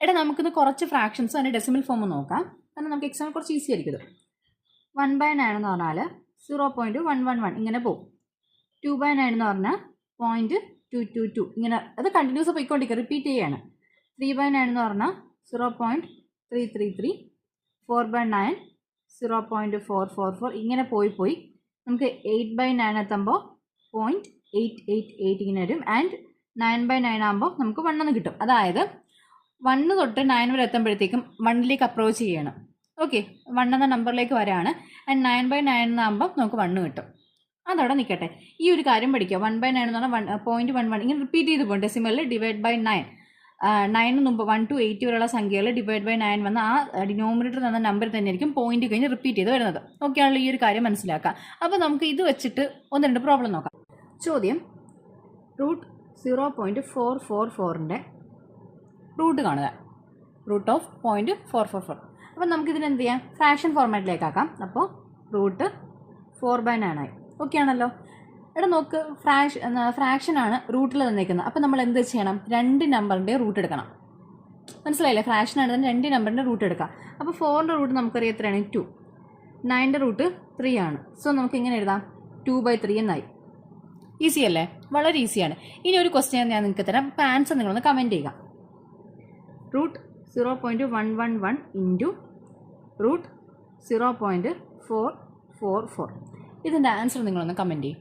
എടാ നമുക്കിത് കുറച്ച് ഫ്രാക്ഷൻസ് അതിൻ്റെ ഡെസിമൽ ഫോം നോക്കാം. കാരണം നമുക്ക് എക്സാമിൽ കുറച്ച് ഈസി ആയിരിക്കും ഇത്. 1/9 എന്ന് പറഞ്ഞാൽ 0.111 ഇങ്ങനെ പോകും. 2/9 എന്ന് പറഞ്ഞാൽ 0.222 ഇങ്ങനെ അത് കണ്ടിന്യൂസ് പോയിക്കൊണ്ടിരിക്കുക, റിപ്പീറ്റ് ചെയ്യാണ്. 3/9 എന്ന് പറഞ്ഞാൽ 0.333. 4/9 0.444 ഇങ്ങനെ പോയി നമുക്ക് 8/9 എത്തുമ്പോൾ 0.888 ഇങ്ങനെ വരും. ആൻഡ് 9/9 ആകുമ്പോൾ നമുക്ക് 1 എന്ന് കിട്ടും. അതായത് 1 തൊട്ട് 9 വരെ എത്തുമ്പോഴത്തേക്കും 1ലേക്ക് അപ്രോച്ച് ചെയ്യണം. ഓക്കെ, 1 എന്ന നമ്പറിലേക്ക് വരാണ്. ആൻഡ് 9/9 എന്നാകുമ്പോൾ നമുക്ക് 1 കിട്ടും. അതവിടെ നിൽക്കട്ടെ. ഈ ഒരു കാര്യം പഠിക്കുക. 1/9 എന്ന് പറഞ്ഞാൽ 0.11 ഇങ്ങനെ റിപ്പീറ്റ് ചെയ്ത് പോകും. ഡെസിമലിൽ ഡിവൈഡ് ബൈ 9. 9 മുമ്പ് 1 to 8 വരെയുള്ള സംഖ്യകൾ ഡിവൈഡ് ബൈ 9 വന്ന ആ ഡിനോമിനേറ്റർ എന്ന നമ്പർ തന്നെയായിരിക്കും പോയിന്റ് കഴിഞ്ഞ് റിപ്പീറ്റ് ചെയ്ത് വരുന്നത്. ഓക്കെ ആണല്ലോ, ഈ ഒരു കാര്യം മനസ്സിലാക്കാം. അപ്പോൾ നമുക്ക് ഇത് വെച്ചിട്ട് 1-2 പ്രോബ്ലം നോക്കാം. ചോദ്യം, √0.444ൻ്റെ റൂട്ട് കാണുക. Root of 0.444. അപ്പം നമുക്കിതിന് എന്ത് ചെയ്യാം? ഫ്രാക്ഷൻ ഫോർമാറ്റിലേക്കാക്കാം. അപ്പോൾ √4/9 ആയി. ഓക്കെ ആണല്ലോ. ഇവിടെ നോക്ക്, ഫ്രാക്ഷനാണ് റൂട്ടിൽ തന്നേക്കുന്നത്. അപ്പം നമ്മൾ എന്ത് ചെയ്യണം? 2 നമ്പറിൻ്റെ റൂട്ട് എടുക്കണം. മനസ്സിലായില്ലേ? ഫ്രാക്ഷനാണ് തന്നെ 2 നമ്പറിൻ്റെ റൂട്ട് എടുക്കാം. അപ്പോൾ 4ൻ്റെ റൂട്ട് നമുക്കറിയാം എത്രയാണ്? 2. 9ൻ്റെ റൂട്ട് 3 ആണ്. സോ നമുക്ക് ഇങ്ങനെ എഴുതാം, 2/3 എന്നായി. ഈസി അല്ലേ? വളരെ ഈസിയാണ്. ഇനി ഒരു ക്വസ്റ്റ്യൻ ഞാൻ നിങ്ങൾക്ക് തരാം. അപ്പോൾ ആൻസർ നിങ്ങളൊന്ന് കമൻറ്റ് ചെയ്യുക. √0.111 ഇൻറ്റു √0.444. ഇതിൻ്റെ ആൻസർ നിങ്ങളൊന്ന് കമൻറ്റ് ചെയ്യും.